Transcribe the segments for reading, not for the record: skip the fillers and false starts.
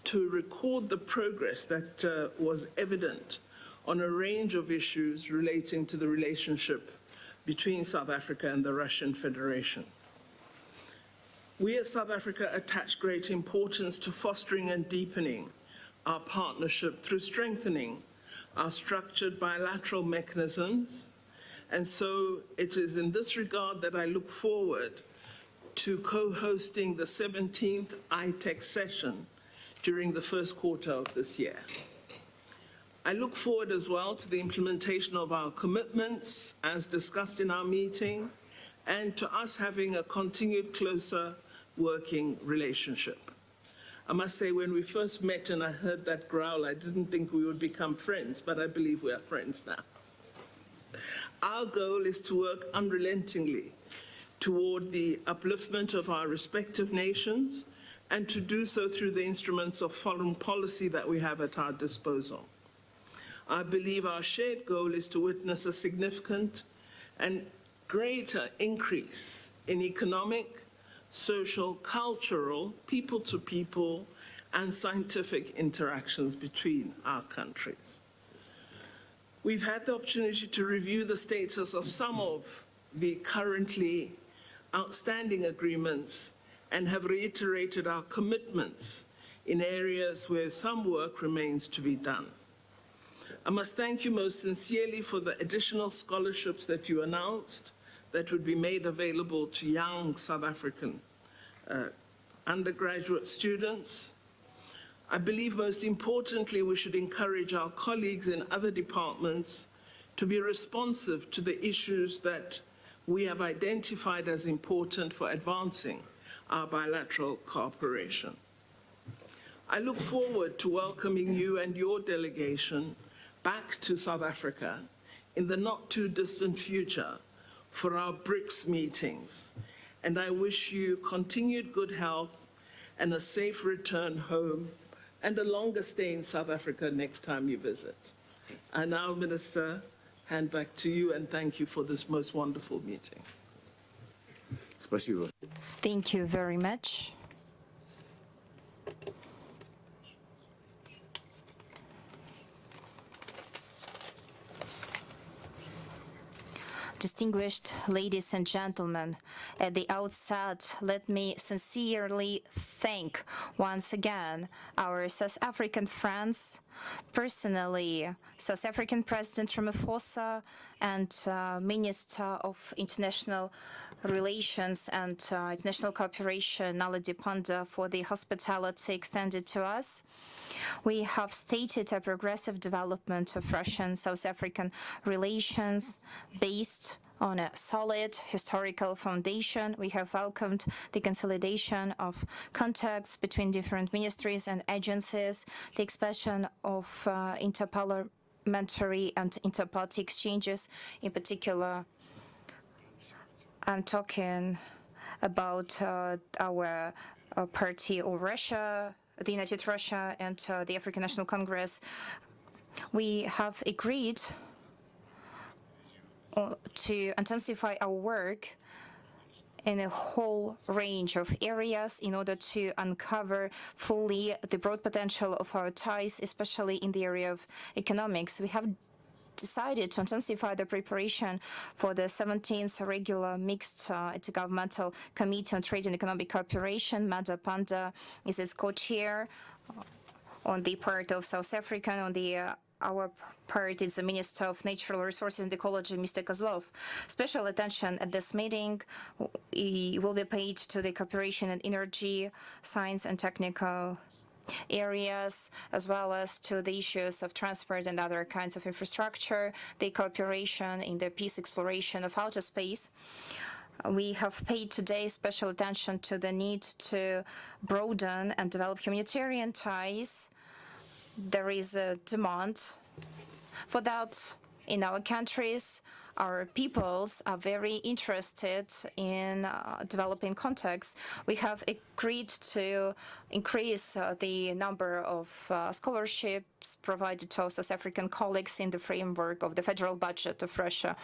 to record the progress that was evident on a range of issues relating to the relationship between South Africa and the Russian Federation. We as South Africa attach great importance to fostering and deepening our partnership through strengthening our structured bilateral mechanisms. And so it is in this regard that I look forward to co-hosting the 17th ITEC session during the first quarter of this year. I look forward as well to the implementation of our commitments as discussed in our meeting and to us having a continued closer working relationship. I must say, when we first met and I heard that growl, I didn't think we would become friends, but I believe we are friends now. Our goal is to work unrelentingly toward the upliftment of our respective nations and to do so through the instruments of foreign policy that we have at our disposal. I believe our shared goal is to witness a significant and greater increase in economic, social, cultural, people-to-people, and scientific interactions between our countries. We've had the opportunity to review the status of some of the currently outstanding agreements and have reiterated our commitments in areas where some work remains to be done. I must thank you most sincerely for the additional scholarships that you announced that would be made available to young South African undergraduate students. I believe most importantly, we should encourage our colleagues in other departments to be responsive to the issues that we have identified as important for advancing our bilateral cooperation. I look forward to welcoming you and your delegation back to South Africa in the not too distant future for our BRICS meetings, and I wish you continued good health and a safe return home and a longer stay in South Africa next time you visit. I now, Minister, hand back to you and thank you for this most wonderful meeting. Спасибо. Thank you very much. Distinguished ladies and gentlemen, at the outset, let me sincerely thank once again our South African friends, personally South African President Ramaphosa and Minister of International Relations and International Cooperation, Naledi Pandor, for the hospitality extended to us. We have stated a progressive development of Russian-South African relations based on a solid historical foundation. We have welcomed the consolidation of contacts between different ministries and agencies, the expansion of interparliamentary and inter-party exchanges. In particular, I'm talking about our party or Russia, the United Russia and the African National Congress. We have agreed to intensify our work in a whole range of areas in order to uncover fully the broad potential of our ties, especially in the area of economics. We have decided to intensify the preparation for the 17th regular mixed intergovernmental committee on trade and economic cooperation. Naledi Pandor is its co-chair on the part of South Africa. On the our part is the Minister of Natural Resources and Ecology, Mr. Kozlov. Special attention at this meeting will be paid to the cooperation in energy, science and technical areas, as well as to the issues of transport and other kinds of infrastructure, the cooperation in the peace exploration of outer space. We have paid today special attention to the need to broaden and develop humanitarian ties. There is a demand for that in our countries. Our peoples are very interested in developing contacts. We have agreed to increase the number of scholarships provided to our South African colleagues in the framework of the federal budget of Russia.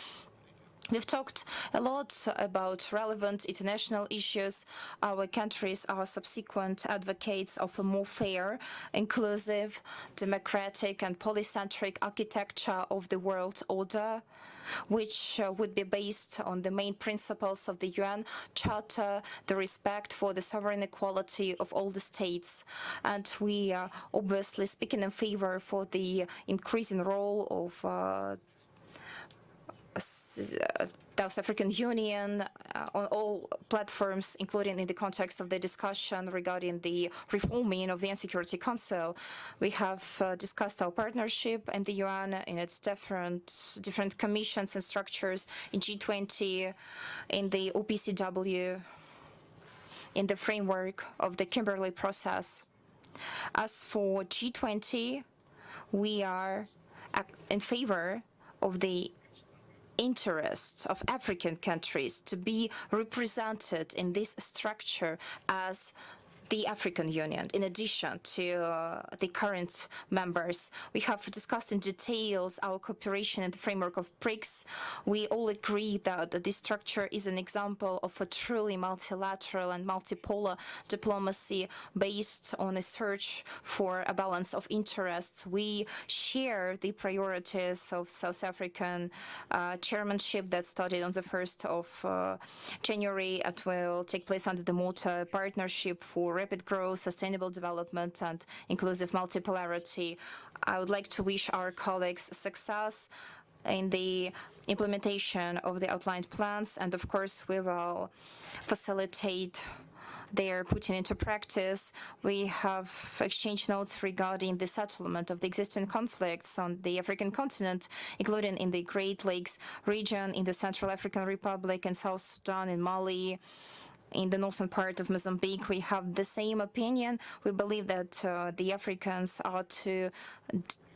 We've talked a lot about relevant international issues. Our countries are subsequent advocates of a more fair, inclusive, democratic and polycentric architecture of the world order, which would be based on the main principles of the UN Charter, the respect for the sovereign equality of all the states. And we are obviously speaking in favor for the increasing role of South African Union on all platforms, including in the context of the discussion regarding the reforming of the UN Security Council. We have discussed our partnership in the UN in its different commissions and structures, in G20, in the OPCW, in the framework of the Kimberley process. As for G20, we are in favor of the interests of African countries to be represented in this structure as the African Union, in addition to the current members. We have discussed in details our cooperation in the framework of BRICS. We all agree that this structure is an example of a truly multilateral and multipolar diplomacy based on a search for a balance of interests. We share the priorities of South African chairmanship that started on the 1st of January. It will take place under the Malta Partnership for Rapid Growth, Sustainable Development and Inclusive Multipolarity. I would like to wish our colleagues success in the implementation of the outlined plans, and of course we will facilitate their putting into practice. We have exchanged notes regarding the settlement of the existing conflicts on the African continent, including in the Great Lakes region, in the Central African Republic, in South Sudan, in Mali, in the northern part of Mozambique. We have the same opinion. We believe that the Africans are to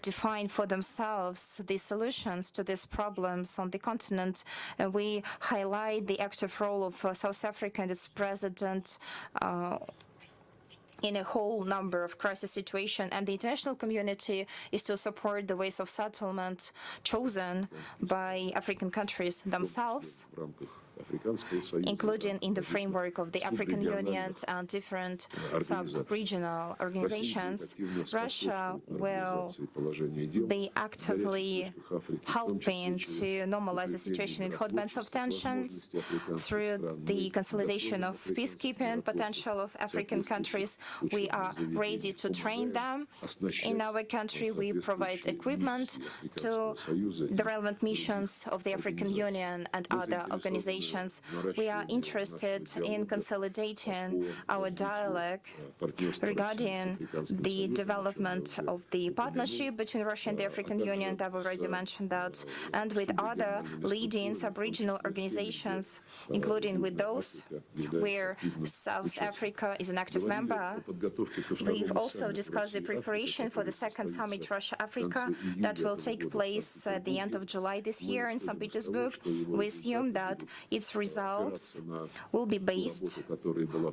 define for themselves the solutions to these problems on the continent. We highlight the active role of South Africa and its president in a whole number of crisis situations, and the international community is to support the ways of settlement chosen by African countries themselves, including in the framework of the African Union and different sub-regional organizations. Russia will be actively helping to normalize the situation in hotbeds of tensions through the consolidation of peacekeeping potential of African countries. We are ready to train them. In our country, we provide equipment to the relevant missions of the African Union and other organizations. We are interested in consolidating our dialogue regarding the development of the partnership between Russia and the African Union. I've already mentioned that, and with other leading sub-regional organizations, including with those where South Africa is an active member. We've also discussed the preparation for the second summit Russia-Africa that will take place at the end of July this year in St. Petersburg. We assume that its results will be based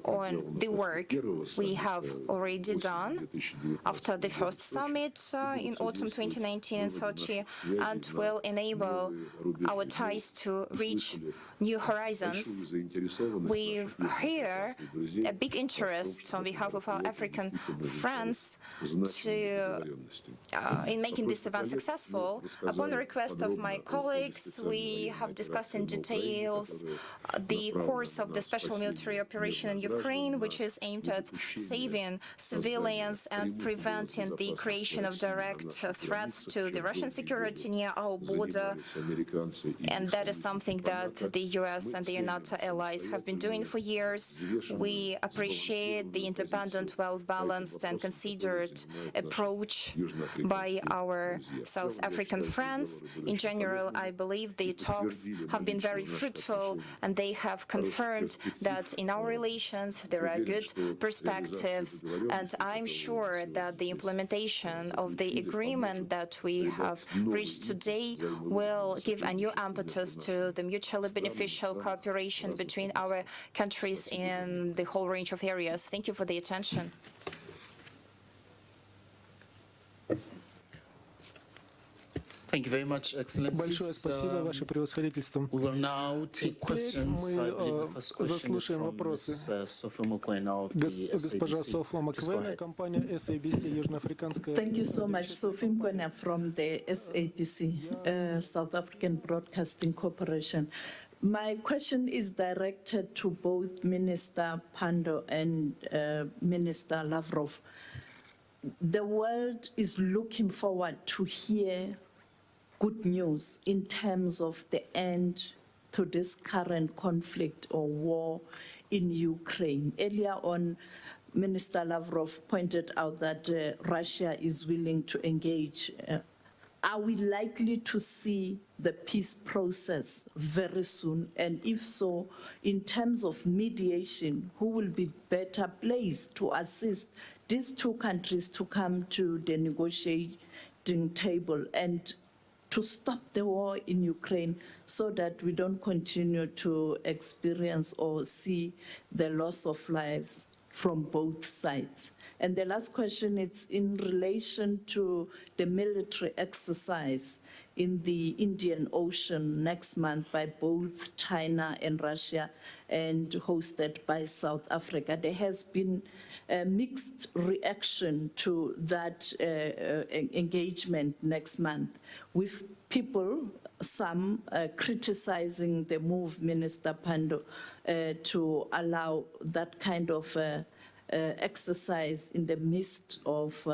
on the work we have already done after the first summit in autumn 2019 in Sochi, and will enable our ties to reach new horizons. We hear a big interest on behalf of our African friends in making this event successful. Upon the request of my colleagues, we have discussed in details the course of the special military operation in Ukraine, which is aimed at saving civilians and preventing the creation of direct threats to the Russian security near our border. And that is something that the US and the NATO allies have been doing for years. We appreciate the independent, well-balanced and considered approach by our South African friends. In general, I believe the talks have been very fruitful, and they have confirmed that in our relations there are good perspectives, and I'm sure that the implementation of the agreement that we have reached today will give a new impetus to the mutually beneficial cooperation between our countries in the whole range of areas. Thank you for the attention. Thank you very much, Большое спасибо, Ваше Excellencies. Превосходительство. We will now take Теперь questions. мы, I believe the first question is заслушаем from вопросы. Ms. Sophie Mokoena of the Госпожа SABC. Софа Please go Маквена, ahead. компания SABC, Южноафриканская. Thank you so much, Sophie Mkwena from the SABC, South African Broadcasting Corporation. My question is directed to both Minister Pandor and Minister Lavrov. The world is looking forward to hear good news in terms of the end to this current conflict or war in Ukraine. Earlier on, Minister Lavrov pointed out that Russia is willing to engage. Are we likely to see the peace process very soon? And if so, in terms of mediation, who will be better placed to assist these two countries to come to the negotiating table and to stop the war in Ukraine so that we don't continue to experience or see the loss of lives from both sides? And the last question is in relation to the military exercise in the Indian Ocean next month by both China and Russia and hosted by South Africa. There has been a mixed reaction to that engagement next month, with people, some criticizing the move, Minister Pandor, to allow that kind of exercise in the midst of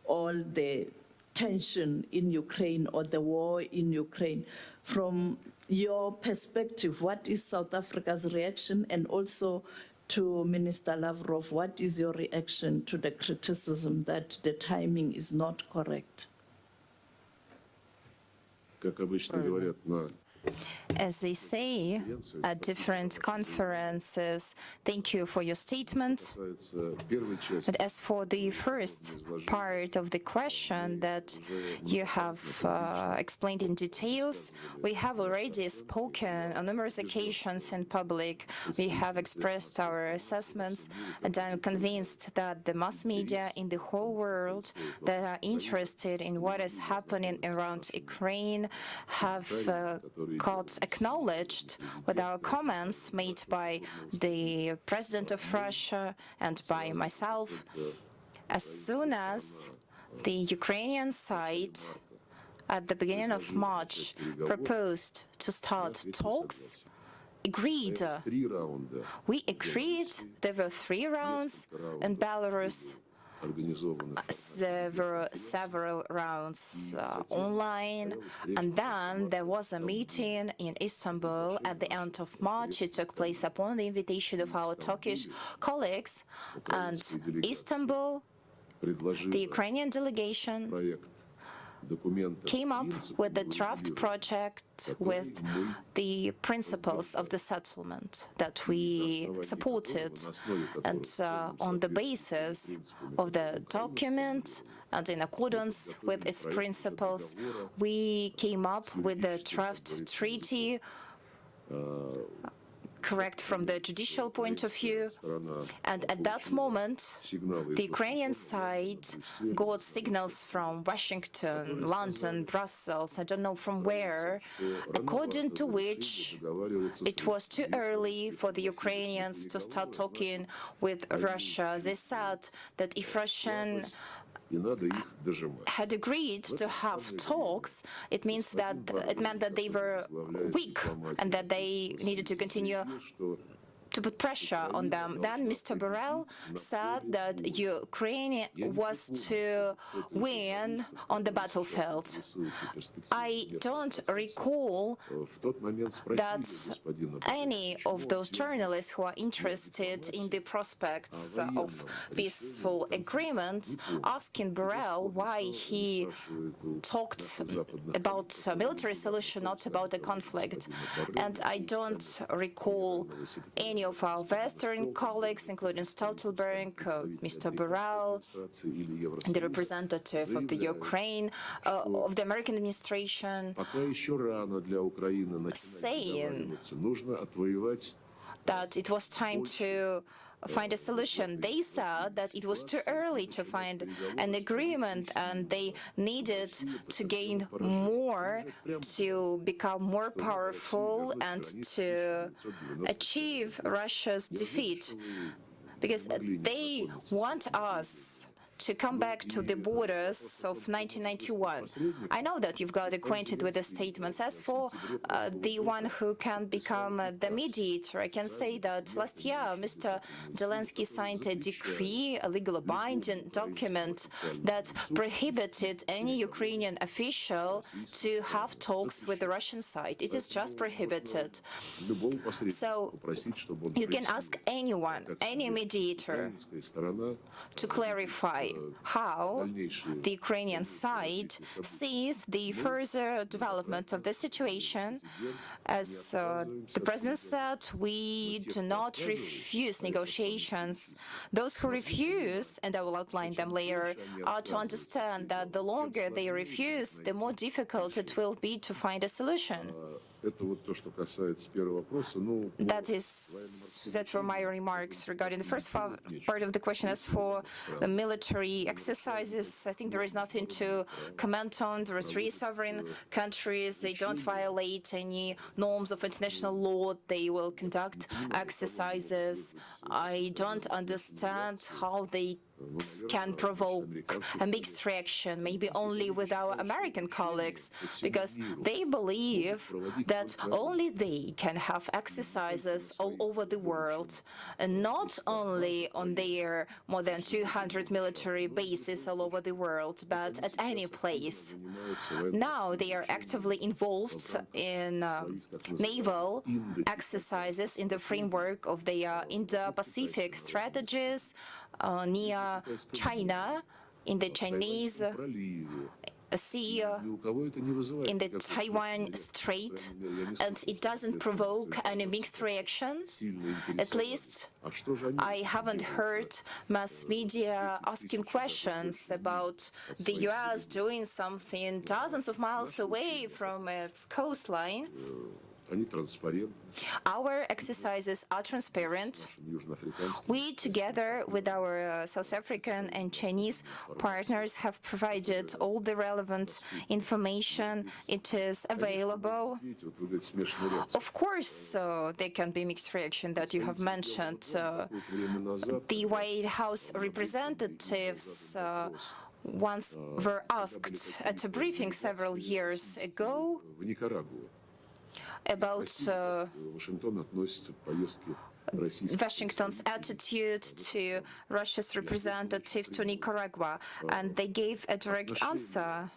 all the tension in Ukraine or the war in Ukraine. From your perspective, what is South Africa's reaction? And also to Minister Lavrov, what is your reaction to the criticism that the timing is not correct? Как обычно говорят на As they say at different conferences, thank you for your statement. касается первой части, But as for the first part of the question that you have explained in details, we have already spoken on numerous occasions in public. We have expressed our assessments, and I'm convinced that the mass media in the whole world that are interested in what is happening around Ukraine have got acknowledged with our comments made by the President of Russia and by myself. As soon as the Ukrainian side at the beginning of March proposed to start talks, agreed. три раунда We agreed there were 3 rounds in Belarus. организованных There were several rounds online, and then there was a meeting in Istanbul at the end of March. It took place upon the invitation of our Turkish colleagues, and Istanbul, предложила the Ukrainian delegation, проект документа с came up with the принципами draft урегулирования, project with the principles of the settlement that we supported. And on the basis of the document and in accordance with its principles, we came up with the draft treaty, correct from the judicial point of view. Страна And at that moment, сигналы the из Ukrainian side got signals from Washington, London, Brussels, I don't know from where, according to which договариваться it was too early for the Ukrainians to start talking with Russia. They said that if Russian и надо их дожимать. had agreed to have talks, it meant that they were weak and that they needed to continue Что to put pressure on them. Then Mr. Borrell said that Ukraine was to win on the battlefield. I don't recall в тот момент спросили that господина any of those journalists who are interested in the prospects of peaceful agreement asking Borrell why he talked about a military solution, not about a conflict. And I don't recall any of our Western colleagues, including Stoltenberg, Mr. Borrell, the representative of the Ukraine, of the American administration, Пока еще рано для Украины начинать saying договариваться. Нужно отвоевать that it was time to find a solution. They said that it was too early to find an agreement and they needed to gain more, to become more powerful and to achieve Russia's defeat, because they want us to come back to the borders of 1991. I know that you've got acquainted with the statements. As for the one who can become the mediator, I can say that last year Mr. Zelensky signed a decree, a legally binding document that prohibited any Ukrainian official to have talks with the Russian side. It is just prohibited. So you can ask anyone, any mediator, to clarify how the Ukrainian side sees the further development of the situation. As the President said, we do not refuse negotiations. Those who refuse, and I will outline them later, are to understand that the longer they refuse, the more difficult it will be to find a solution. That were my remarks regarding the first part of the question. As for the military exercises, I think there is nothing to comment on. There are 3 sovereign countries. They don't violate any norms of international law. They will conduct exercises. I don't understand how they can provoke a mixed reaction, maybe only with our American colleagues, because they believe that only they can have exercises all over the world, and not only on their more than 200 military bases all over the world, but at any place. Now they are actively involved in naval exercises in the framework of their Indo-Pacific strategies near China, in the Chinese Sea, in the Taiwan Strait, and it doesn't provoke any mixed reactions. At least I haven't heard mass media asking questions about the US doing something dozens of miles away from its coastline. Our exercises are transparent. We, together with our South African and Chinese partners, have provided all the relevant information. It is available. Of course, there can be mixed reaction that you have mentioned. The White House representatives once were asked at a briefing several years ago about Washington's attitude to Russia's representatives to Nicaragua, and they gave a direct answer.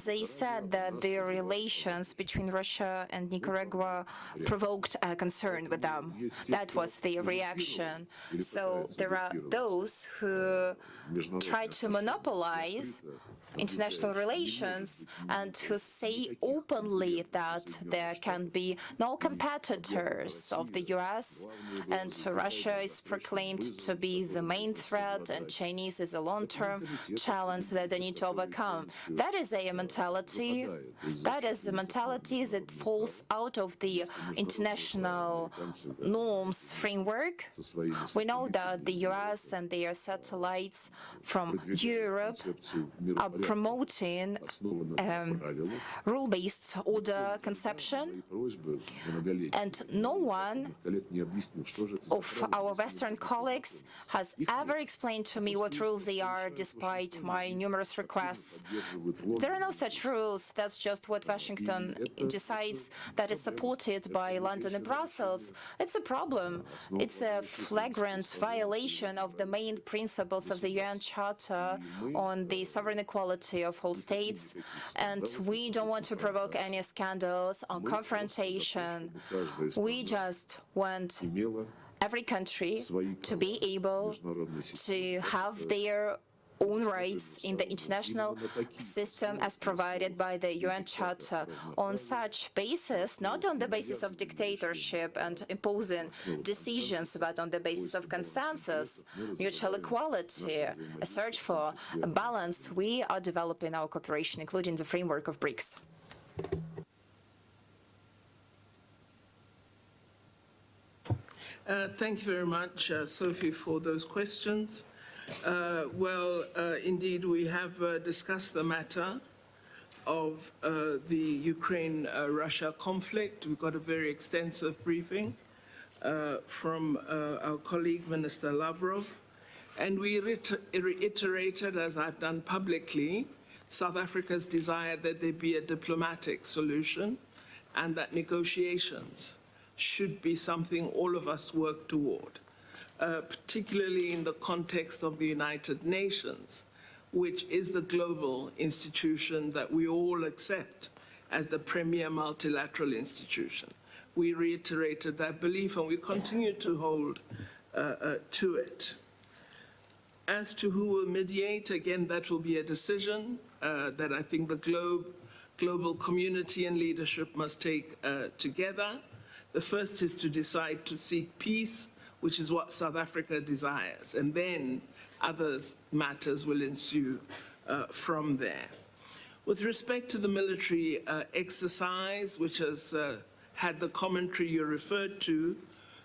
They said that the relations between Russia and Nicaragua provoked a concern with them. That was their reaction. So there are those who try to monopolize international relations and who say openly that there can be no competitors of the US, and Russia is proclaimed to be the main threat and Chinese is a long-term challenge that they need to overcome. That is a mentality. That is a mentality that falls out of the international norms framework. We know that the US and their satellites from Europe are promoting rule-based order conception, and no one of our Western colleagues has ever explained to me what rules they are, despite my numerous requests. There are no such rules. That's just what Washington decides, that is supported by London and Brussels. It's a problem. It's a flagrant violation of the main principles of the UN Charter on the sovereign equality of all states, and we don't want to provoke any scandals or confrontation. We just want every country to be able to have their own rights in the international system as provided by the UN Charter. On such basis, not on the basis of dictatorship and imposing decisions, but on the basis of consensus, mutual equality, a search for a balance, we are developing our cooperation, including the framework of BRICS. Thank you very much, Sophie, for those questions. Indeed, we have discussed the matter of the Ukraine-Russia conflict. We've got a very extensive briefing from our colleague, Minister Lavrov, and we reiterated, as I've done publicly, South Africa's desire that there be a diplomatic solution and that negotiations should be something all of us work toward, particularly in the context of the United Nations, which is the global institution that we all accept as the premier multilateral institution. We reiterated that belief and we continue to hold to it. As to who will mediate, again, that will be a decision that I think the global community and leadership must take together. The first is to decide to seek peace, which is what South Africa desires, and then other matters will ensue from there. With respect to the military exercise, which has had the commentary you referred to,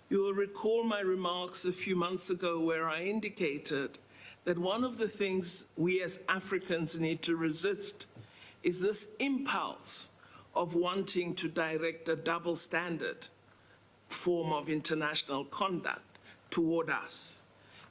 you will recall my remarks a few months ago where I indicated that one of the things we as Africans need to resist is this impulse of wanting to direct a double standard form of international conduct toward us.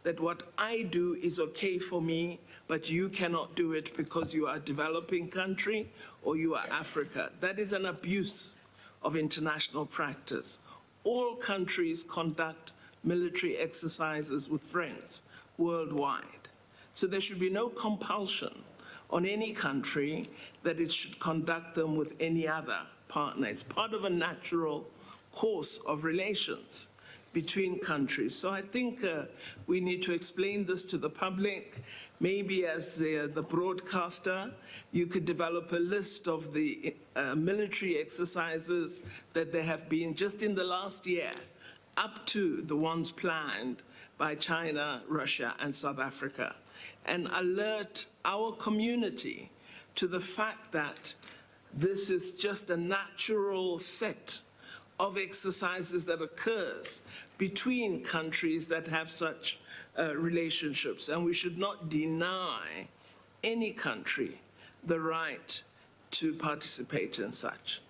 That what I do is okay for me, but you cannot do it because you are a developing country or you are Africa. That is an abuse of international practice. All countries conduct military exercises with friends worldwide. So there should be no compulsion on any country that it should conduct them with any other partner. It's part of a natural course of relations between countries. So I think we need to explain this to the public. Maybe as the broadcaster, you could develop a list of the military exercises that there have been just in the last year, up to the ones planned by China, Russia, and South Africa, and alert our community to the fact that this is just a natural set of exercises that occurs between countries that have such relationships, and we should not deny any country the right to participate in such.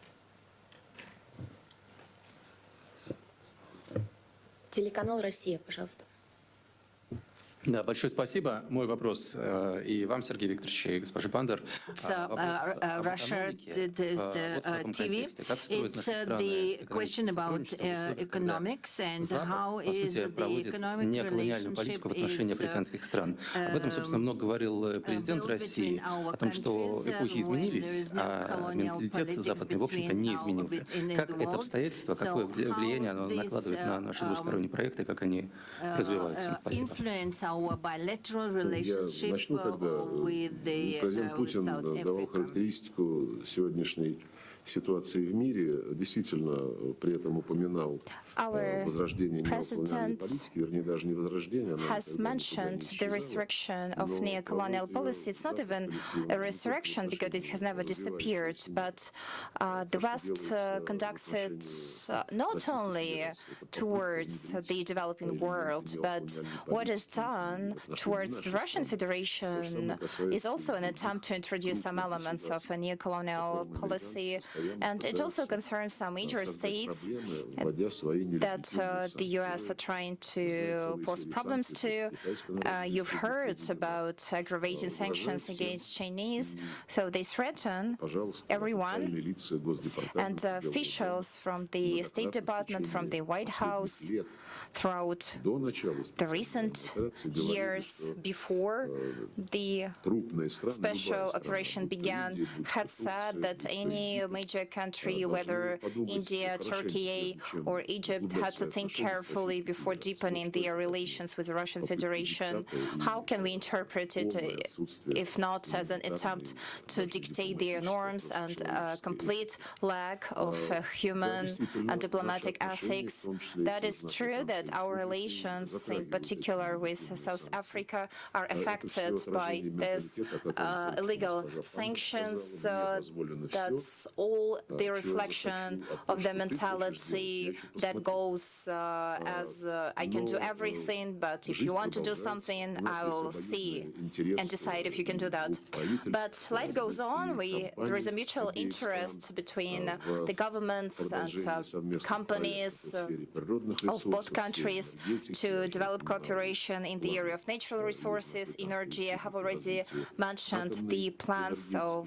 Телеканал «Россия», пожалуйста. Да, большое спасибо. Мой вопрос и вам, Сергей Викторович, и госпоже Бандер. Russia, the TV, it's the question about economics and how is the economic неоколониальную политику в отношении африканских стран. Об этом, собственно, много говорил президент России, о том, что эпохи изменились, а менталитет западный, в общем-то, не изменился. Как это обстоятельство, какое влияние оно накладывает на наши двусторонние проекты, как они развиваются? Спасибо. our bilateral Я relationship начну тогда. with Президент Путин South давал Africa. характеристику сегодняшней ситуации в мире, действительно при этом упоминал возрождение неоколониальной политики, вернее, даже не возрождение, она has mentioned the resurrection of neocolonial policy. It's not even a resurrection because it has never disappeared, but the West conducts it not only towards the developing world, but what is done towards the Russian Federation is also an attempt to introduce some elements of a neocolonial policy, and it also concerns some major states that the U.S. are trying to pose problems to. You've heard about aggravating sanctions against Chinese, so they threaten everyone, and officials from the State Department, from the White House, throughout the recent years before the special operation began, had said that any major country, whether India, Turkey, or Egypt, had to think carefully before deepening their relations with the Russian Federation. How can we interpret it, if not as an attempt to dictate their norms and a complete lack of human and diplomatic ethics? That is true that our relations, in particular with South Africa, are affected by these illegal sanctions. That's all all the reflection of the mentality that goes as I can do everything, but if you want to do something, I will see and decide if you can do that. But life goes on. There is a mutual interest between the governments and companies of both countries to develop cooperation in the area of natural resources, energy. I have already mentioned the plans of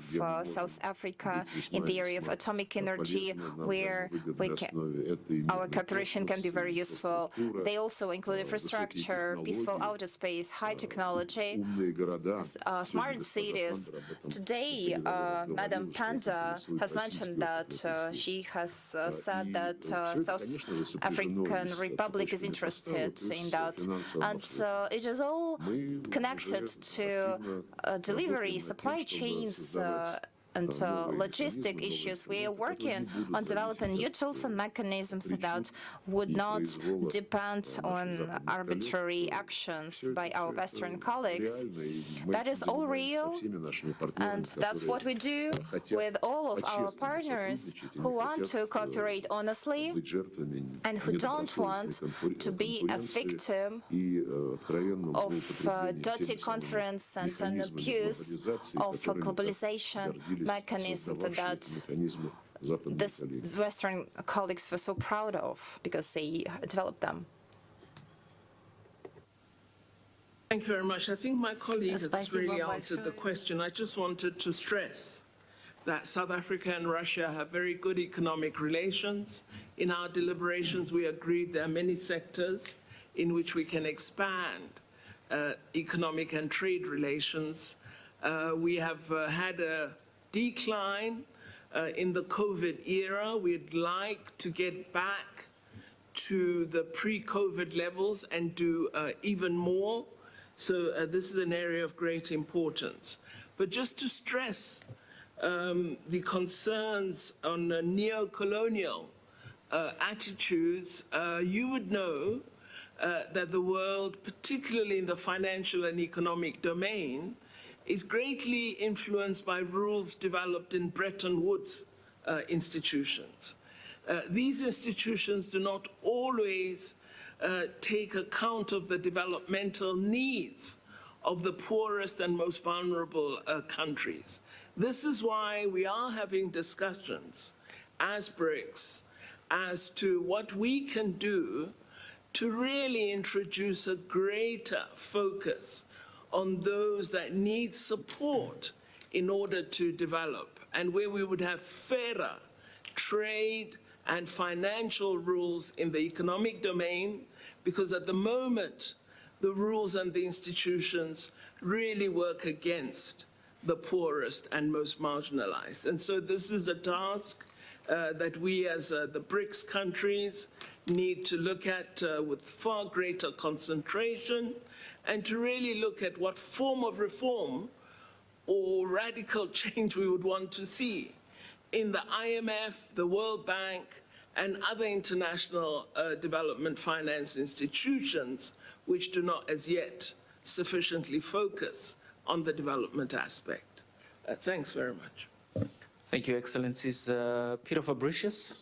South Africa in the area of atomic energy, where our cooperation can be very useful. They also include infrastructure, peaceful outer space, high technology, smart cities. Today, Madam Panda has mentioned that she has said that South African Republic is interested in that, and it is all connected to delivery, supply chains, and logistic issues. We are working on developing new tools and mechanisms that would not depend on arbitrary actions by our Western colleagues. That is all real, and that's what we do with all of our partners who want to cooperate honestly and who don't want to be a victim of dirty conference and an abuse of globalization mechanism that this Western colleagues were so proud of because they developed them. Thank you very much. I think my colleague has really answered the question. I just wanted to stress that South Africa and Russia have very good economic relations. In our deliberations, we agreed there are many sectors in which we can expand economic and trade relations. We have had a decline in the COVID era. We'd like to get back to the pre-COVID levels and do even more. So this is an area of great importance. But just to stress the concerns on neo-colonial attitudes, you would know that the world, particularly in the financial and economic domain, is greatly influenced by rules developed in Bretton Woods institutions. These institutions do not always take account of the developmental needs of the poorest and most vulnerable countries. This is why we are having discussions as BRICS as to what we can do to really introduce a greater focus on those that need support in order to develop, and where we would have fairer trade and financial rules in the economic domain, because at the moment, the rules and the institutions really work against the poorest and most marginalized. And so this is a task that we as the BRICS countries need to look at with far greater concentration, and to really look at what form of reform or radical change we would want to see in the IMF, the World Bank, and other international development finance institutions which do not as yet sufficiently focus on the development aspect. Thanks very much. Thank you, Excellencies. Peter Fabricius.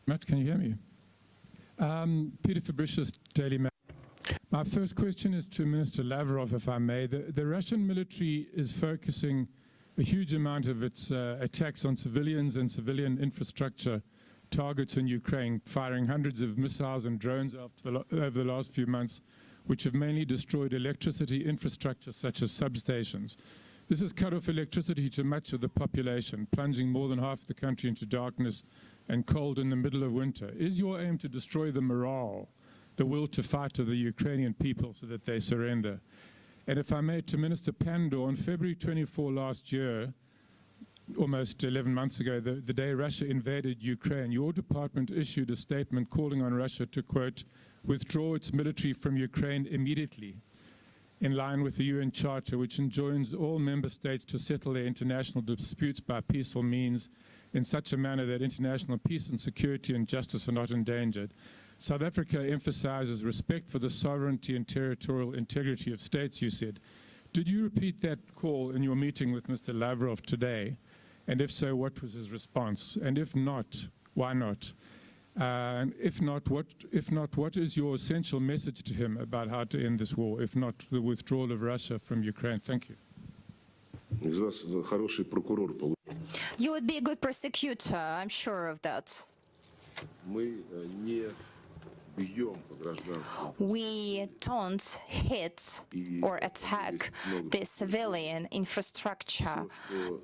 Matt, can you hear me? Peter Fabricius, Daily Mail. My first question is to Minister Lavrov, if I may. The Russian military is focusing a huge amount of its attacks on civilians and civilian infrastructure targets in Ukraine, firing hundreds of missiles and drones over the last few months, which have mainly destroyed electricity infrastructure such as substations. This has cut off electricity to much of the population, plunging more than half the country into darkness and cold in the middle of winter. Is your aim to destroy the morale, the will to fight of the Ukrainian people so that they surrender? And if I may, to Minister Pandor, on February 24 last year, almost 11 months ago, the day Russia invaded Ukraine, your department issued a statement calling on Russia to, quote, withdraw its military from Ukraine immediately, in line with the UN Charter, which enjoins all member states to settle their international disputes by peaceful means in such a manner that international peace and security and justice are not endangered. South Africa emphasizes respect for the sovereignty and territorial integrity of states, you said. Did you repeat that call in your meeting with Mr. Lavrov today? And if so, what was his response? And if not, why not? And if not, what is your essential message to him about how to end this war, if not the withdrawal of Russia from Ukraine? Thank you. Из вас хороший прокурор получился. You would be a good prosecutor, I'm sure of that. Мы не бьем по гражданским. We don't hit or attack the civilian infrastructure.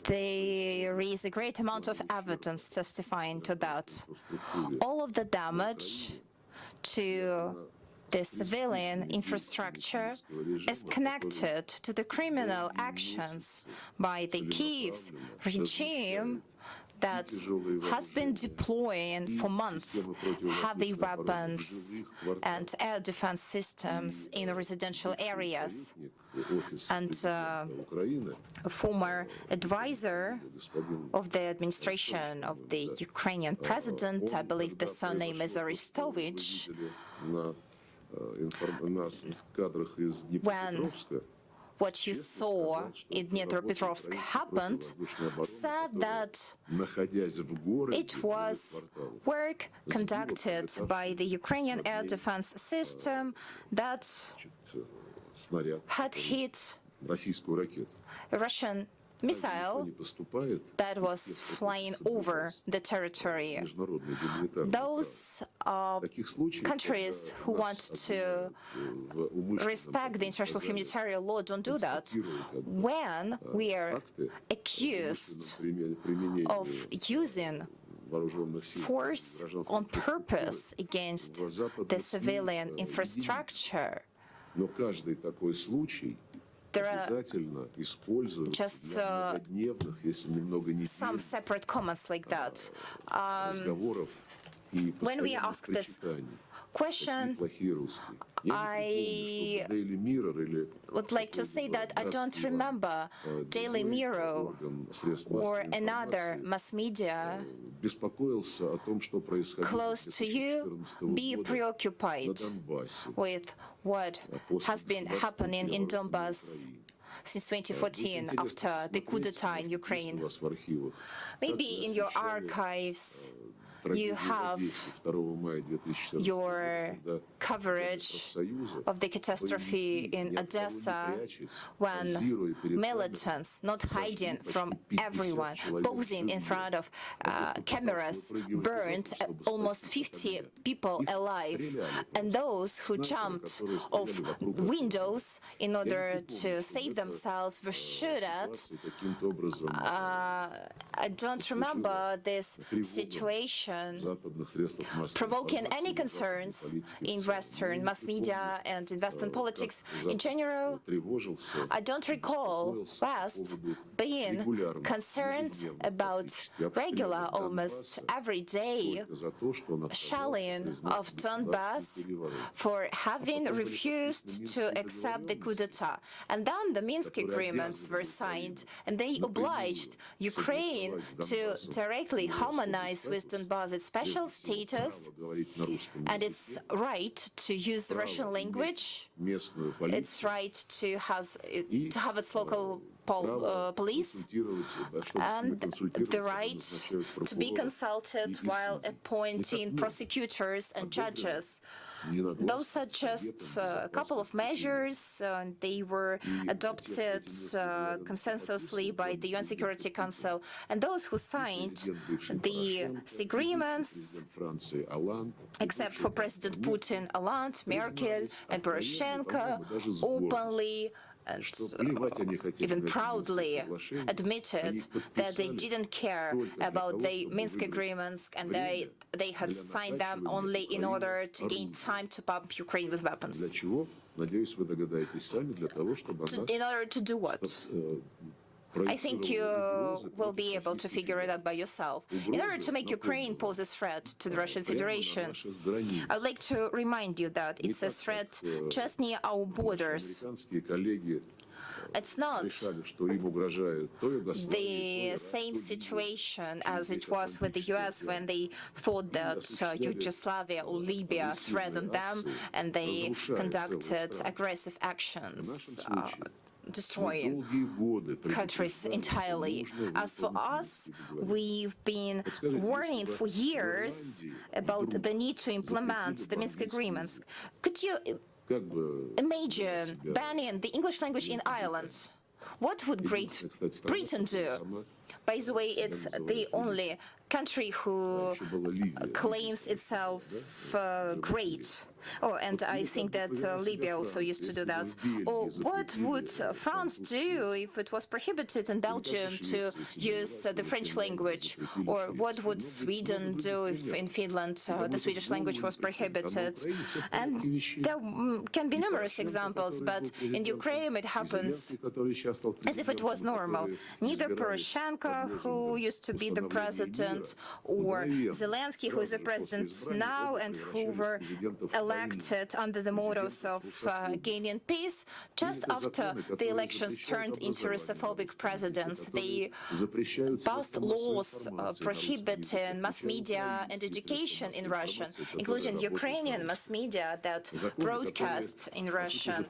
There is a great amount of evidence testifying to that. All of the damage to the civilian infrastructure is connected to the criminal actions by the Kyiv's regime that has been deploying for months heavy weapons and air defense systems in residential areas. And a former advisor of the administration of the Ukrainian president, I believe the surname is Arestovich, when what you saw in Dnipropetrovsk happened, said that it was work conducted by the Ukrainian air defense system that had hit a Russian missile that was flying over the territory. Those countries who want to respect the international humanitarian law don't do that. When we are accused of using force on purpose against the civilian infrastructure, there are just some separate comments like that. When we ask this question, I would like to say that I don't remember Daily Mirror or another mass media close to you be preoccupied with what has been happening in Donbas since 2014 after the coup d'etat in Ukraine. Maybe in your archives you have your coverage of the catastrophe in Odessa when militants, not hiding from everyone, posing in front of cameras, burned almost 50 people alive. And those who jumped off windows in order to save themselves were shot at. I don't remember this situation provoking any concerns in Western mass media and in Western politics in general. I don't recall West being concerned about regular, almost everyday shelling of Donbas for having refused to accept the coup d'etat. And then the Minsk agreements were signed, and they obliged Ukraine to directly harmonize with Donbas its special status and its right to use the Russian language, its right to have its local police, and the right to be consulted while appointing prosecutors and judges. Those are just a couple of measures. They were adopted consensusly by the UN Security Council. And those who signed these agreements, except for President Putin, Hollande, Merkel, and Poroshenko, openly and even proudly admitted that they didn't care about the Minsk agreements and they had signed them only in order to gain time to pump Ukraine with weapons. In order to do what? I think you will be able to figure it out by yourself. In order to make Ukraine pose a threat to the Russian Federation, I'd like to remind you that it's a threat just near our borders. It's not the same situation as it was with the US when they thought that Yugoslavia or Libya threatened them and they conducted aggressive actions. destroying countries entirely. As for us, we've been warning for years about the need to implement the Minsk agreements. Could you imagine banning the English language in Ireland? What would Great Britain do? By the way, it's the only country who claims itself great. Oh, and I think that Libya also used to do that. Or what would France do if it was prohibited in Belgium to use the French language? Or what would Sweden do if in Finland the Swedish language was prohibited? And there can be numerous examples, but in Ukraine it happens as if it was normal. Neither Poroshenko, who used to be the president, or Zelensky, who is the president now and who were elected under the mottos of gaining peace, just after the elections turned into Russophobic presidents. They passed laws prohibiting mass media and education in Russian, including Ukrainian mass media that broadcasts in Russian.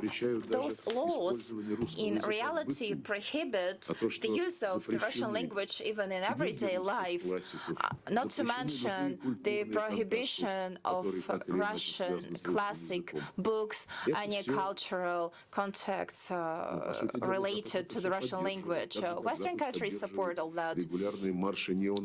Those laws in reality prohibit the use of the Russian language even in everyday life, not to mention the prohibition of Russian classic books, any cultural contexts related to the Russian language. Western countries support all that,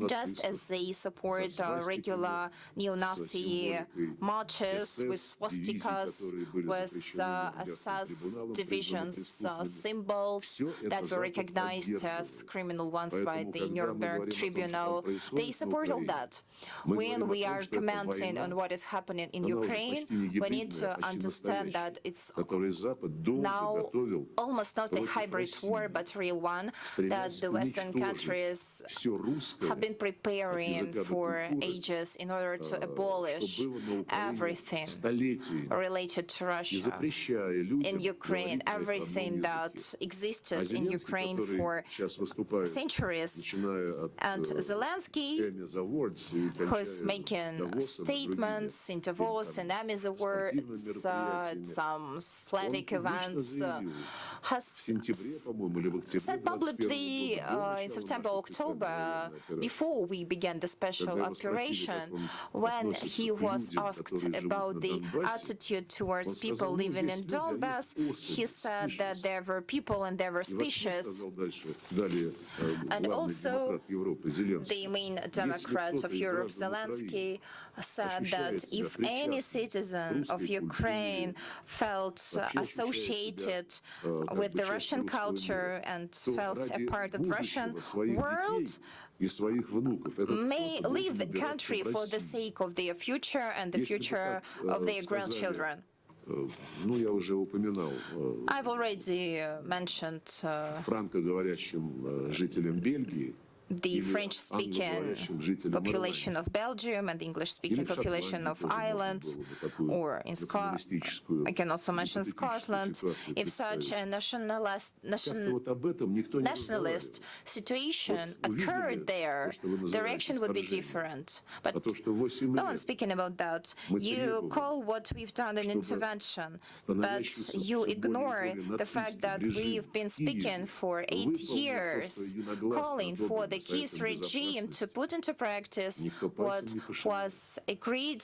just as they support regular neo-Nazi marches with swastikas, with SS divisions, symbols that were recognized as criminal ones by the Nuremberg Tribunal. They support all that. When we are commenting on what is happening in Ukraine, we need to understand that it's now almost not a hybrid war, but a real one, that the Western countries have been preparing for ages in order to abolish everything related to Russia in Ukraine, everything that existed in Ukraine for centuries. And Zelensky, who is making statements in Davos and Emmys Awards, some athletic events, has said publicly in September, October, before we began the special operation, when he was asked about the attitude towards people living in Donbass, he said that there were people and there were species. And also, the main Democrat of Europe, Zelensky, said that if any citizen of Ukraine felt associated with the Russian culture and felt a part of the Russian world, may leave the country for the sake of their future and the future of their grandchildren. I've already mentioned the French-speaking population of Belgium and the English-speaking population of Ireland, or in Scotland. I can also mention Scotland. If such a nationalist situation occurred there, the reaction would be different. But no one's speaking about that. You call what we've done an intervention, but you ignore the fact that we've been speaking for 8 years, calling for the Kyiv regime to put into practice what was agreed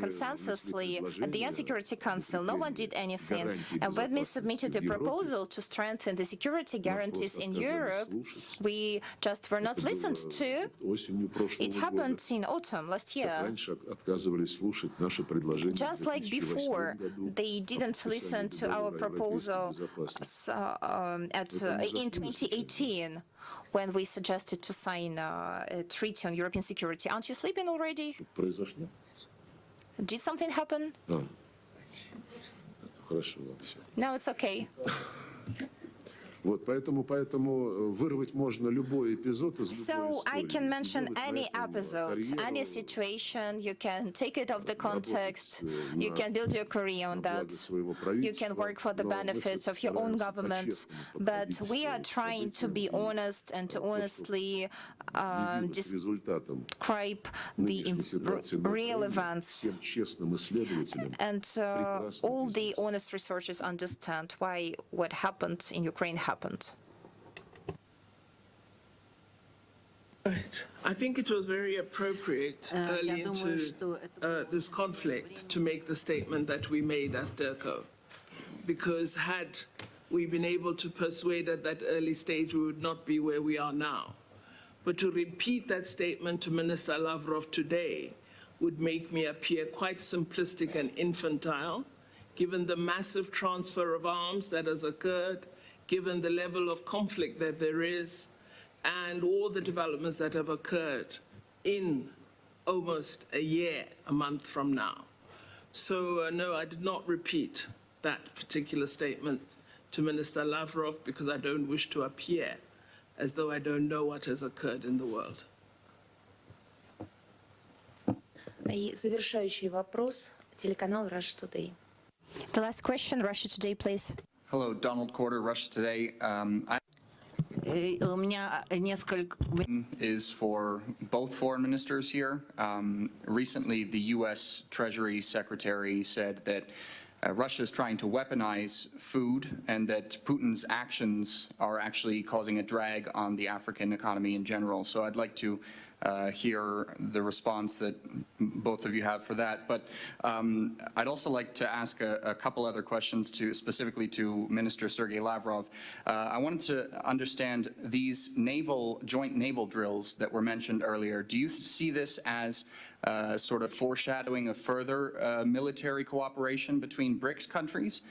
consensusly at the UN Security Council. No one did anything. And when we submitted a proposal to strengthen the security guarantees in Europe, we just were not listened to. It happened in autumn last year. Just like before, they didn't listen to our proposal in 2018, when we suggested to sign a treaty on European security. Aren't you sleeping already? Did something happen? No, it's okay. So I can mention any episode, any situation. You can take it off the context. You can build your career on that. You can work for the benefits of your own government. But we are trying to be honest and to honestly явилось результатом describe the нынешней ситуации на real Украине, events. всем честным исследователям And прекрасно all the известно. honest researchers understand why what happened in Ukraine happened. Right. I think it was very appropriate early Я думаю, into что это this conflict to make the statement that we made as DERCO, because had we been able to persuade at that early stage, we would not be where we are now. But to repeat that statement to Minister Lavrov today would make me appear quite simplistic and infantile, given the massive transfer of arms that has occurred, given the level of conflict that there is, and all the developments that have occurred in almost a year, a month from now. So, no, I did not repeat that particular statement to Minister Lavrov because I don't wish to appear as though I don't know what has occurred in the world. И завершающий вопрос, телеканал Russia Today. The last question, Russia Today, please. Hello, Donald Corder, Russia Today. у меня несколько... Is for both foreign ministers here. Recently, the U.S. Treasury Secretary said that Russia is trying to weaponize food and that Putin's actions are actually causing a drag on the African economy in general. So I'd like to hear the response that both of you have for that. But I'd also like to ask a couple other questions specifically to Minister Sergei Lavrov. I wanted to understand these joint naval drills that were mentioned earlier. Do you see this as sort of foreshadowing of further military cooperation between BRICS countries?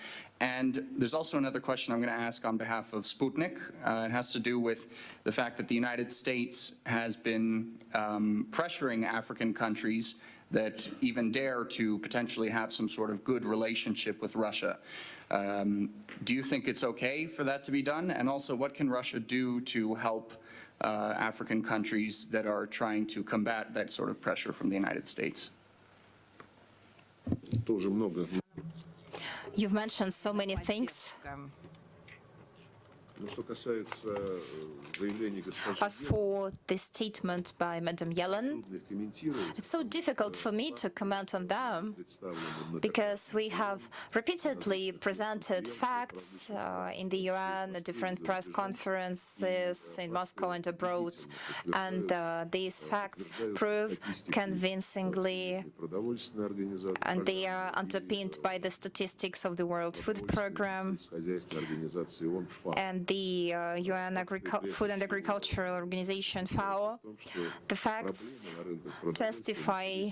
And there's also another question I'm going to ask on behalf of Sputnik. It has to do with the fact that the United States has been pressuring African countries that even dare to potentially have some sort of good relationship with Russia. Do you think it's okay for that to be done? And also, what can Russia do to help African countries that are trying to combat that sort of pressure from the United States? Тоже много. You've mentioned so many things. Ну, что касается заявления госпожи As for the statement by Madam Yellen, трудно их комментировать, it's so difficult for me to comment on them because we have repeatedly presented facts in the UN, at different press conferences in Moscow and abroad, and these facts prove convincingly, продовольственная организация, and they are underpinned by the statistics of the World Food Programme хозяйственная организация ООН, ФАО. and the UN Food and Agricultural Organization, FAO. The facts testify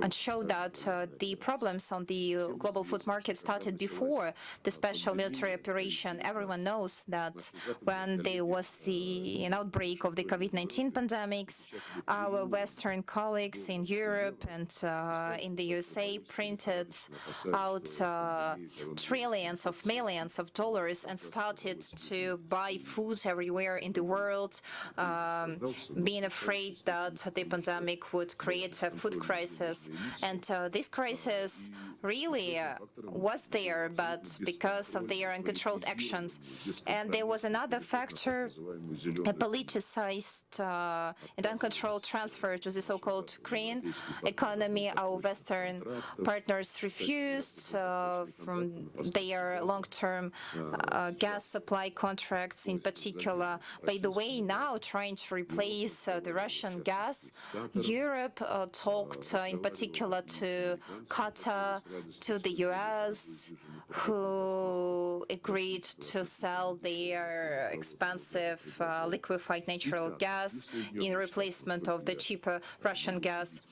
and show that the problems on the global food market started before the special military operation. Everyone knows that when there was an outbreak of the COVID-19 pandemics, our Western colleagues in Europe and in the USA printed out trillions of millions of dollars and started to buy food everywhere in the world, being afraid that the pandemic would create a food crisis. And this crisis really was there, but because of their uncontrolled actions. And there was another factor, a politicized and uncontrolled transfer to the so-called green economy. Our Western partners refused from their long-term gas supply contracts in particular. By the way, now trying to replace the Russian gas, Europe talked in particular to Qatar, to the US, who agreed to sell their expensive liquefied natural gas in replacement of the cheaper Russian gas.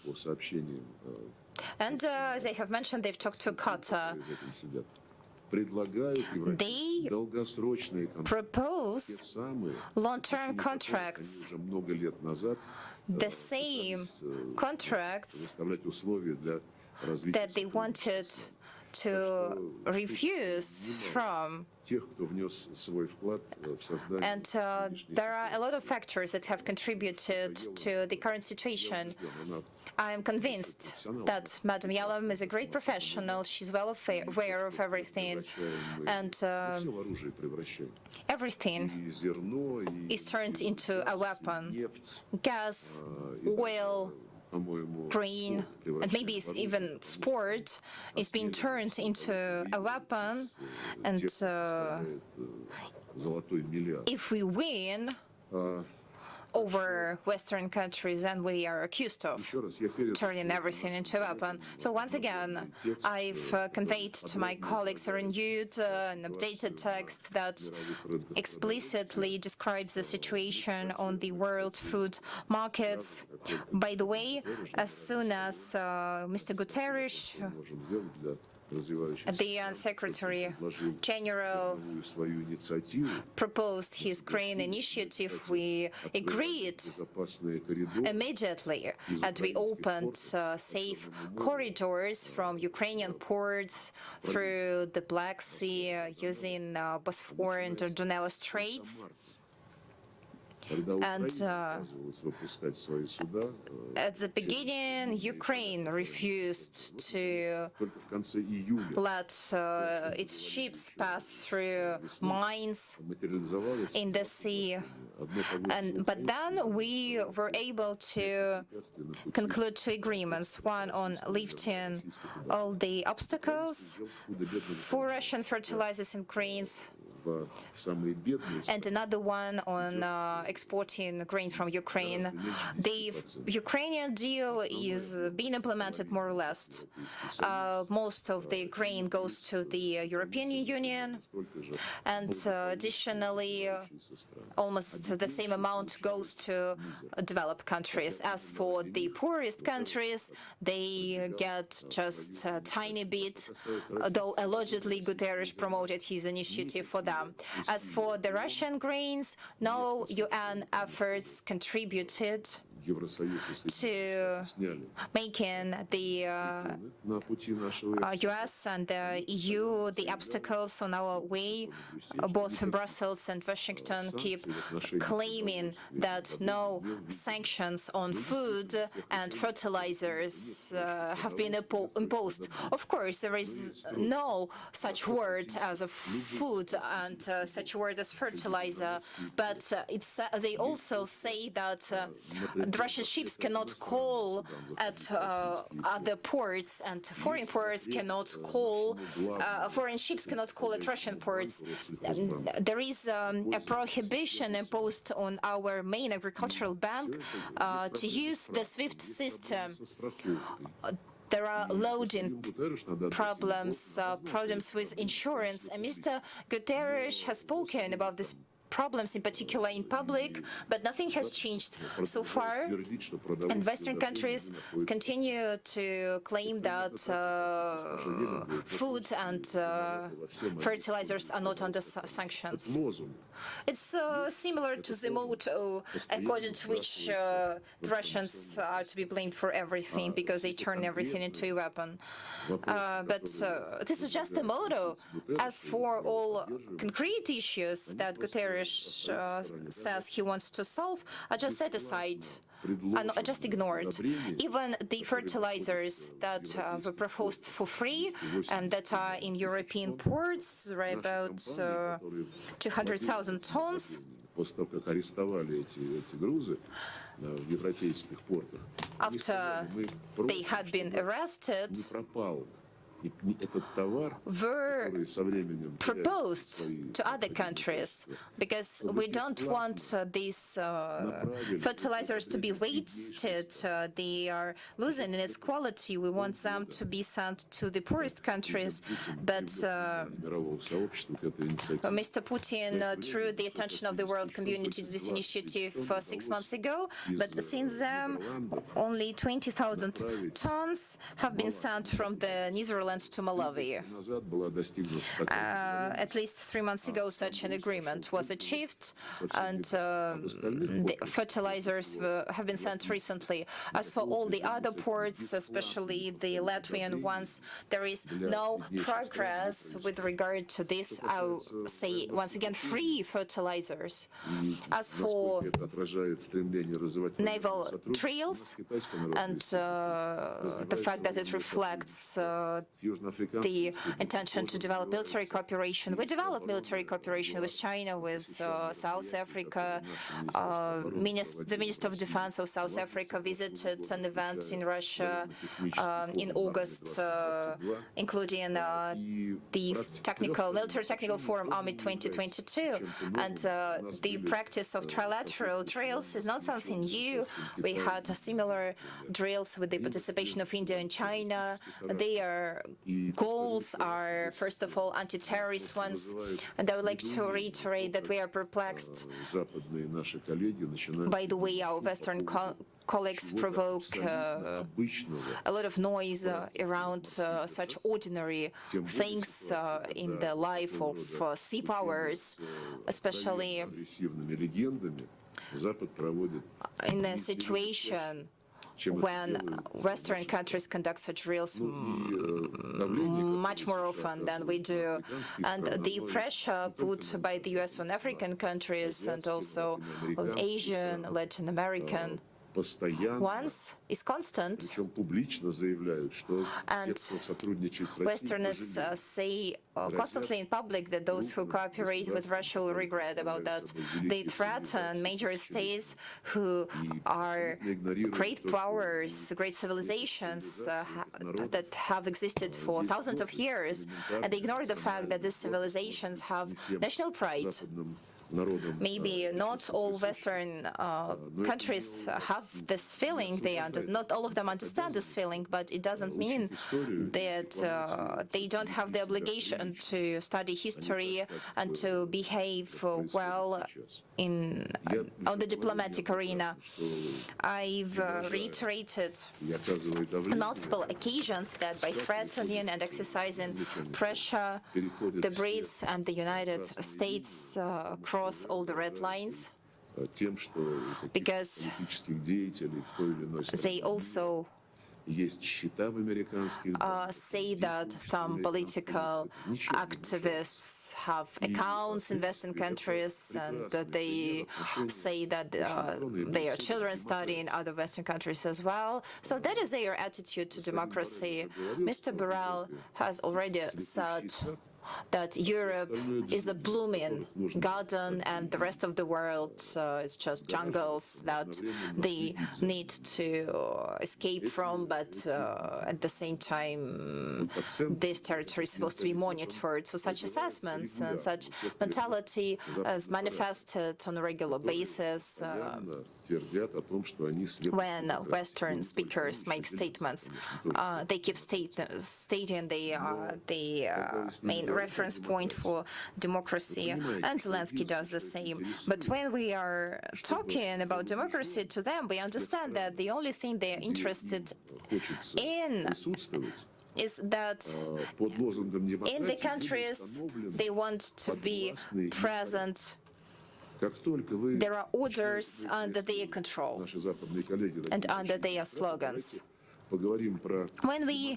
And as I have mentioned, they've talked to Qatar. They propose long-term contracts, the same contracts that they wanted to refuse from. Тех, кто внес свой вклад в создание And there are a lot of factors that have contributed to the current situation. I am convinced that Madam Yalom is a great professional. She's well aware of everything, and everything is turned into a weapon. Gas, oil, grain, and maybe even sport is being turned into a weapon. And if we win over Western countries, and we are accused of turning everything into a weapon. So once again, I've conveyed to my colleagues a renewed and updated text that explicitly describes the situation on the world food markets. By the way, as soon as Mr. Guterres, the Secretary General, proposed his grain initiative, we agreed immediately, and we opened safe corridors from Ukrainian ports through the Black Sea using Bosphor and Dardanelles Straits. And at the beginning, Ukraine refused to let its ships pass through mines in the sea. But then we were able to conclude two agreements, one on lifting all the obstacles for Russian fertilizers and grains, and another one on exporting grain from Ukraine. The Ukrainian deal is being implemented more or less. Most of the grain goes to the European Union, and additionally, almost the same amount goes to developed countries. As for the poorest countries, they get just a tiny bit, though allegedly Guterres promoted his initiative for them. As for the Russian grains, no UN efforts contributed to making the US and the EU the obstacles on our way. Both Brussels and Washington keep claiming that no sanctions on food and fertilizers have been imposed. Of course, there is no such word as a food and such word as fertilizer, but they also say that the Russian ships cannot call at other ports, and foreign ports cannot call, foreign ships cannot call at Russian ports. There is a prohibition imposed on our main agricultural bank to use the SWIFT system. There are loading problems, problems with insurance, and Mr. Guterres has spoken about this problems, in particular in public, but nothing has changed so far. And Western countries continue to claim that food and fertilizers are not under sanctions. It's similar to the motto according to which the Russians are to be blamed for everything because they turn everything into a weapon. But this is just a motto. As for all concrete issues that Guterres says he wants to solve, are just set aside. I just ignored. Even the fertilizers that were proposed for free and that are in European ports, are about 200,000 tons. After they had been arrested, were proposed to other countries, because we don't want these fertilizers to be wasted. They are losing in its quality. We want them to be sent to the poorest countries. But Mr. Putin drew the attention of the world community to this initiative 6 months ago, but since then only 20,000 tons have been sent from the Netherlands went to Malawi. Назад была достигнута такая At least 3 months ago, such an agreement was achieved, and the fertilizers have been sent recently. As for all the other ports, especially the Latvian ones, there is no progress with regard to this, I'll say once again, free fertilizers. As for это отражает стремление развивать naval сотрудничество trials с китайским народом. and the fact that it reflects the intention to develop military cooperation. We develop military cooperation with China, with South Africa. The Minister of Defense of South Africa visited an event in Russia in August, including the military technical forum Army 2022. And the practice of trilateral drills is not something new. We had similar drills with the participation of India and China. Their goals are, first of all, anti-terrorist ones. And I would like to reiterate that we are perplexed Западные наши коллеги начинают by the way our Western colleagues provoke a lot of noise around such ordinary things in the life of sea powers, especially агрессивными легендами. Запад проводит in a situation when Western countries conduct such drills much more often than we do. And the pressure put by the US on African countries and also on Asian, Latin American постоянно, ones is constant. причем публично заявляют, что And те, кто сотрудничает с Россией, Westerners say constantly in public that those who cooperate with Russia will regret about that. They threaten major states who are great powers, great civilizations that have existed for thousands of years, and they ignore the fact that these civilizations have national pride. Maybe not all Western countries have this feeling. Not all of them understand this feeling, but it doesn't mean that they don't have the obligation to study history and to behave well on the diplomatic arena. I've reiterated on multiple occasions that by threatening and exercising pressure, the Brits and the United States cross all the red lines, тем, что because политических деятелей в той или иной they стране also есть счета в американских say that some political activists have accounts in Western countries, and that they say that their children study in other Western countries as well. So that is their attitude to democracy. Mr. Borrell has already said that Europe is a blooming garden and the rest of the world is just jungles that they need to escape from, but at the same time this territory is supposed to be monitored. So such assessments and such mentality is manifested on a regular basis when Western speakers make statements. They keep stating they are the main reference point for democracy, and Zelensky does the same. But when we are talking about democracy to them, we understand that the only thing they are interested in is that in the countries they want to be present, there are orders under their control and under their slogans. When we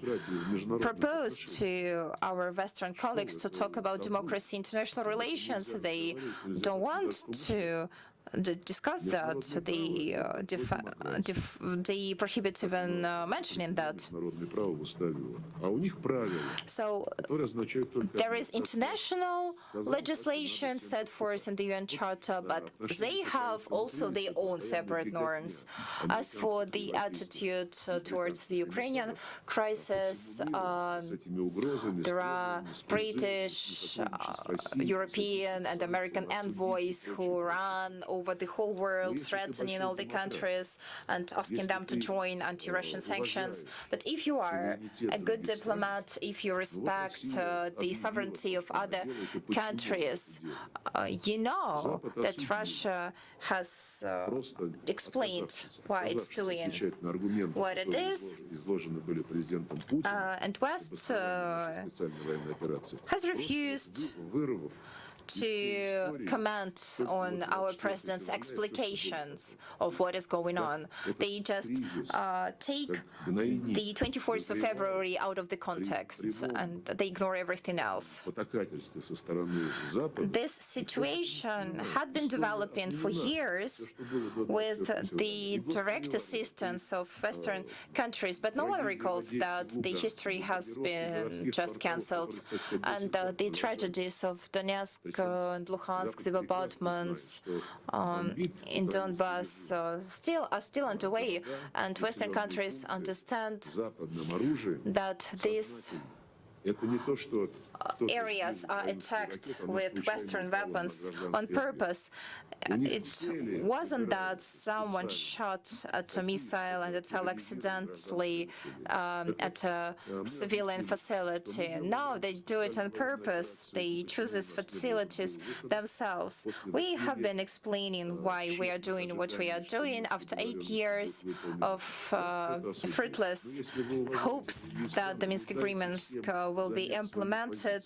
propose to our Western colleagues to talk about democracy, international relations, they don't want to discuss that. They prohibit even mentioning that. So there is international legislation set forth in the UN Charter, but they have also their own separate norms. As for the attitude towards the Ukrainian crisis, there are British, European and American envoys who run over the whole world, threatening all the countries and asking them to join anti-Russian sanctions. But if you are a good diplomat, if you respect the sovereignty of other countries, you know that Russia has explained why it's doing what it is, and West has refused to comment on our president's explications of what is going on. They just take the 24th of February out of the context and they ignore everything else. This situation had been developing for years with the direct assistance of Western countries, but no one recalls that the history has been just cancelled, and the tragedies of Donetsk and Luhansk, the bombardments in Donbass are still underway, and Western countries understand that these areas are attacked with Western weapons on purpose. It wasn't that someone shot at a missile and it fell accidentally at a civilian facility. No, they do it on purpose. They choose these facilities themselves. We have been explaining why we are doing what we are doing after 8 years of fruitless hopes that the Minsk agreements will be implemented.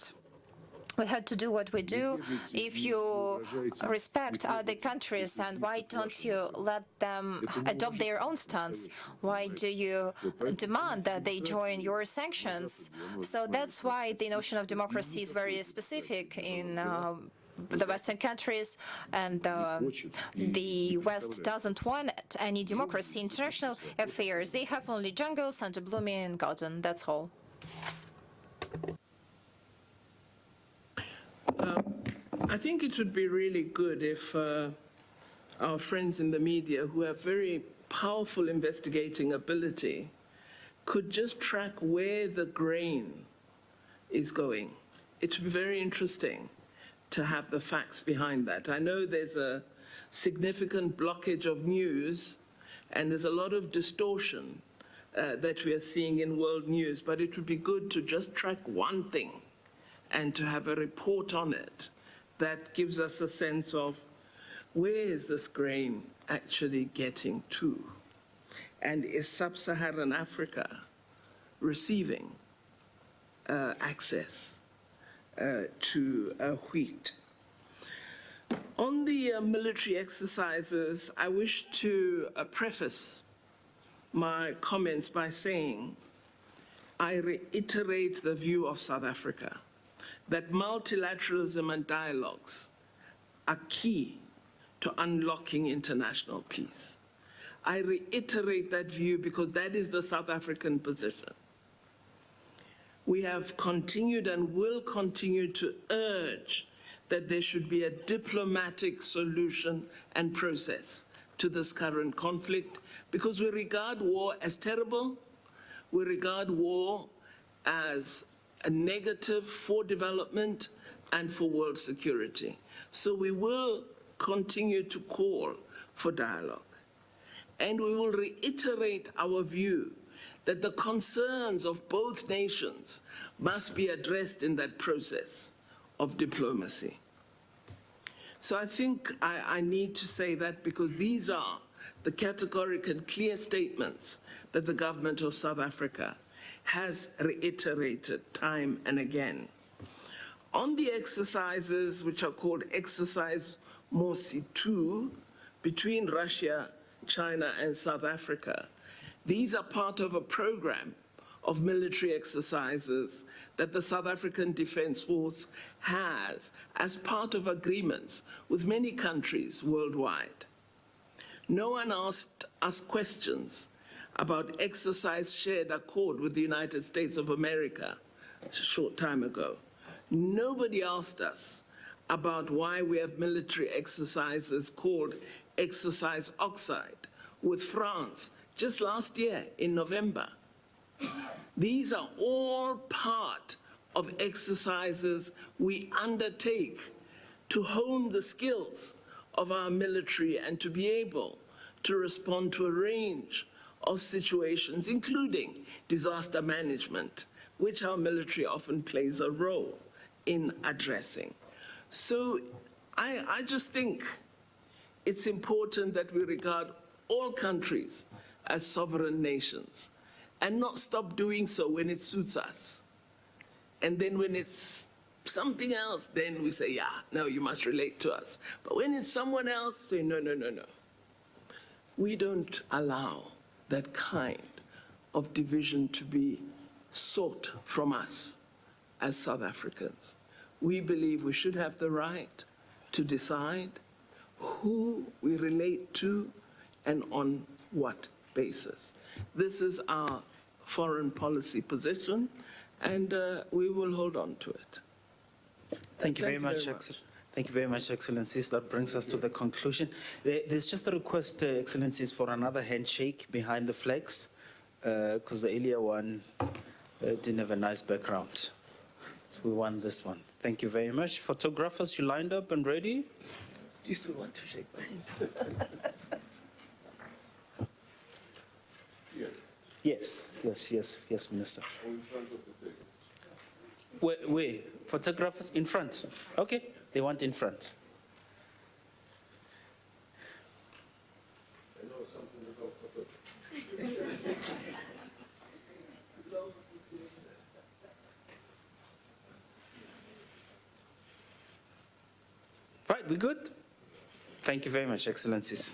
We had to do what we do. If you respect other countries, and why don't you let them adopt their own stance? Why do you demand that they join your sanctions? So that's why the notion of democracy is very specific in the Western countries, and the West doesn't want any democracy in international affairs. They have only jungles and a blooming garden, that's all. I think it would be really good if our friends in the media, who have very powerful investigating ability, could just track where the grain is going. It would be very interesting to have the facts behind that. I know there's a significant blockage of news, and there's a lot of distortion that we are seeing in world news, but it would be good to just track one thing and to have a report on it that gives us a sense of where is this grain actually getting to? And is sub-Saharan Africa receiving access to wheat? On the military exercises, I wish to preface my comments by saying I reiterate the view of South Africa that multilateralism and dialogues are key to unlocking international peace. I reiterate that view because that is the South African position. We have continued and will continue to urge that there should be a diplomatic solution and process to this current conflict, because we regard war as terrible, we regard war as a negative for development and for world security. So we will continue to call for dialogue. And we will reiterate our view that the concerns of both nations must be addressed in that process of diplomacy. So I think I need to say that because these are the categorical and clear statements that the government of South Africa has reiterated time and again. On the exercises, which are called Exercise Morsi II, between Russia, China, and South Africa, these are part of a program of military exercises that the South African Defense Force has as part of agreements with many countries worldwide. No one asked us questions about exercise shared accord with the United States of America a short time ago. Nobody asked us about why we have military exercises called Exercise Oxide with France just last year in November. These are all part of exercises we undertake to hone the skills of our military and to be able to respond to a range of situations, including disaster management, which our military often plays a role in addressing. So I just think it's important that we regard all countries as sovereign nations and not stop doing so when it suits us. And then when it's something else, then we say, yeah, no, you must relate to us. But when it's someone else, say, no, no, no, no. We don't allow that kind of division to be sought from us as South Africans. We believe we should have the right to decide who we relate to and on what basis. This is our foreign policy position, and we will hold on to it. Thank you very much. Thank you very much, Excellencies. That brings us to the conclusion. There's just a request, Excellencies, for another handshake behind the flags, because the earlier one didn't have a nice background. So we want this one. Thank you very much. Photographers, you lined up and ready? You still want to shake my hand? Yes, Minister. Where? Photographers in front. Okay, they want in front. Right, we good? Thank you very much, Excellencies.